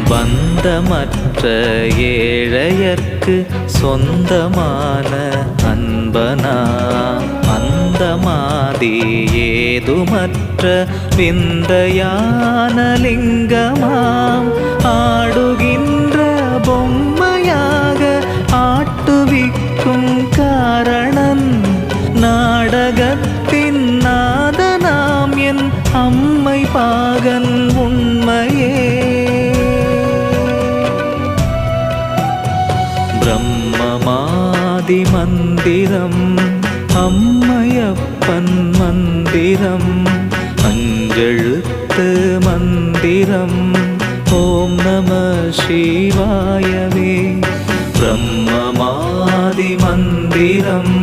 பந்தமற்ற ஏழையர்க்கு சொந்தமான அன்பனா அந்தமாதி ஏதுமற்ற விந்தையான லிங்கமாம் ஆடுகின்ற பொம்மையாக ஆட்டுவிக்கும் காரணன் நாடகத்தின் நாதனாம் என் அம்மை பாகன் உண்மையே. பிரம்மமாதி மந்திரம் அம்மையப்பன் மந்திரம் அஞ்செழுத்து மந்திரம் ஓம் நம சிவாயவே. பிரம்மமாதி மந்திரம்